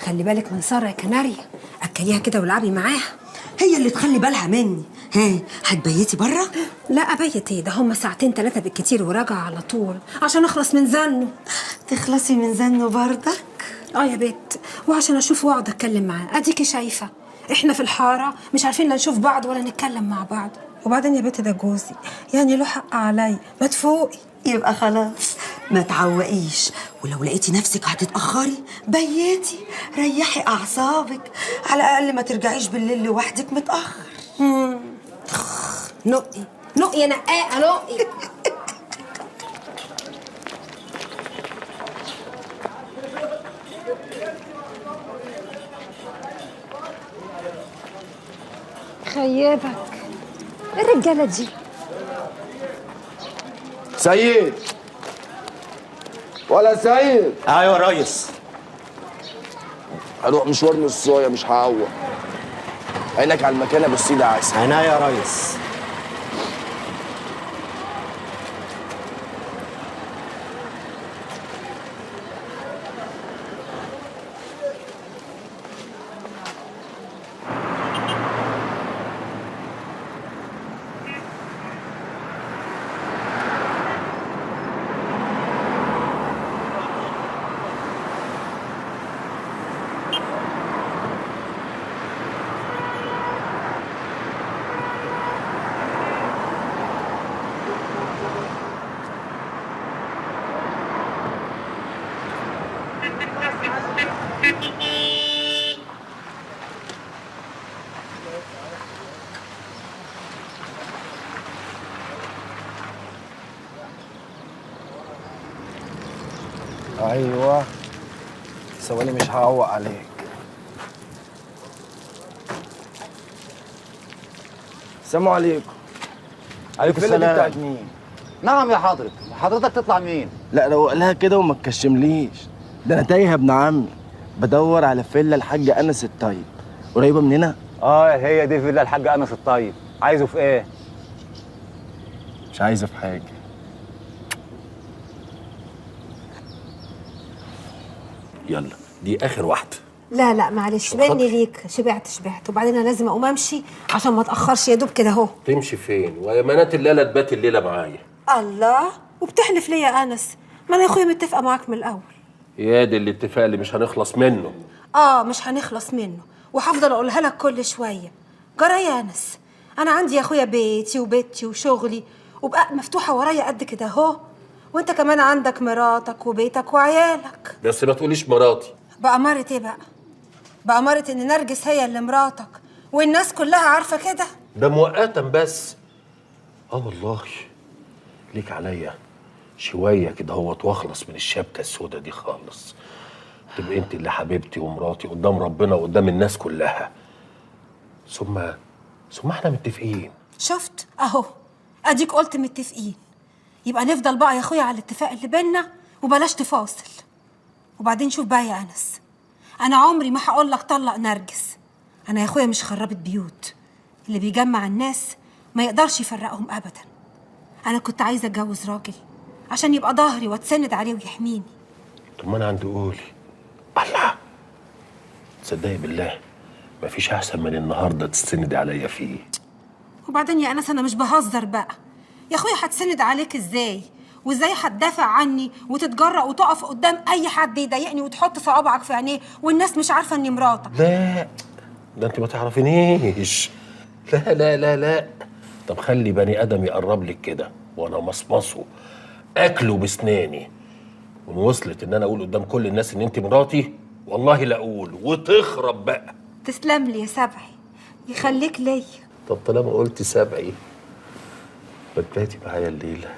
خلي بالك من ساره يا كناريا، اكليها كده والعبي معاها. هي اللي تخلي بالها مني. ها هتبيتي بره؟ لا ابيت ايه، ده هم ساعتين 3 بالكتير وراجع على طول عشان اخلص من زنه. تخلصي من زنه بردك؟ يا بت، وعشان اشوف واقعد اتكلم معاه. اديكي شايفه احنا في الحاره مش عارفين لا نشوف بعض ولا نتكلم مع بعض. وبعدين يا بت ده جوزي، يعني له حق عليا، ما تفوقي. يبقى خلاص ما تعوقيش، ولو لقيتي نفسك هتتأخري بيتي، ريحي أعصابك، على الأقل ما ترجعيش بالليل لوحدك متأخر. نقي نقي يا نقاقه نقي. خيبك ايه الرجاله دي؟ سيد ولا سيد؟ ايوه يا ريس. هروح مشوار نصايه مش هعوق. عينك على المكان يا ابو السيد عسل. عناية يا ريس. ايوه ثواني مش هعوق عليك. السلام عليكم. عليكم الفيلا دي السلام. بتاعت مين؟ نعم يا حضرتك تطلع مين؟ لا روق لها كده وما تكشمليش، ده انا تايه يا ابن عمي، بدور على فيلا الحاج انس الطيب، قريبه من هنا؟ هي دي فيلا الحاج انس الطيب. عايزه في ايه؟ مش عايزه في حاجه. يلا دي اخر واحده. لا معلش مني ليك، شبعت. وبعدين انا لازم اقوم امشي عشان ما اتاخرش، يا دوب كده اهو. تمشي فين ويا منات الليله تبات الليله معايا؟ الله، وبتحلف ليه يا انس؟ ما انا يا اخويا متفقه معاك من الاول. يا دي الاتفاق اللي مش هنخلص منه. مش هنخلص منه، وهفضل اقولها لك كل شويه. جرى يا انس، انا عندي يا اخويا بيتي وبيتي وشغلي وبقى مفتوحه ورايا قد كده اهو، وانت كمان عندك مراتك وبيتك وعيالك. بس ما تقوليش مراتي. بأمارة ايه بقى؟ بأمارة ان نرجس هي اللي مراتك والناس كلها عارفه كده؟ ده مؤقتا بس. والله ليك عليا شويه كده هو واخلص من الشبكه السوداء دي خالص. تبقى انت اللي حبيبتي ومراتي قدام ربنا وقدام الناس كلها. ثم احنا متفقين. شفت اهو، اديك قلت متفقين، يبقى نفضل بقى يا اخويا على الاتفاق اللي بينا وبلاش تفاصل. وبعدين شوف بقى يا انس، انا عمري ما هقول لك طلق نرجس. انا يا اخويا مش خرابة بيوت، اللي بيجمع الناس ما يقدرش يفرقهم ابدا. انا كنت عايزه اتجوز راجل عشان يبقى ظهري واتسند عليه ويحميني. طب ما انا عندي قولي. الله، تصدقي بالله مفيش احسن من النهارده تستندي عليا فيه. وبعدين يا انس انا مش بهزر بقى يا اخويا، هتسند عليك ازاي؟ وازاي هتدافع عني وتتجرأ وتقف قدام اي حد يضايقني وتحط صوابعك في عينيه والناس مش عارفه اني مراتك؟ لا ده انت ما تعرفينيش. لا لا لا لا. طب خلي بني ادم يقرب لك كده وانا مصمصه اكله بسناني، وان وصلت ان انا اقول قدام كل الناس ان انت مراتي، والله لا اقول وتخرب بقى. تسلم لي يا سبعي، يخليك ليا. طب طالما قلت سبعي ما تباتي معايا الليله.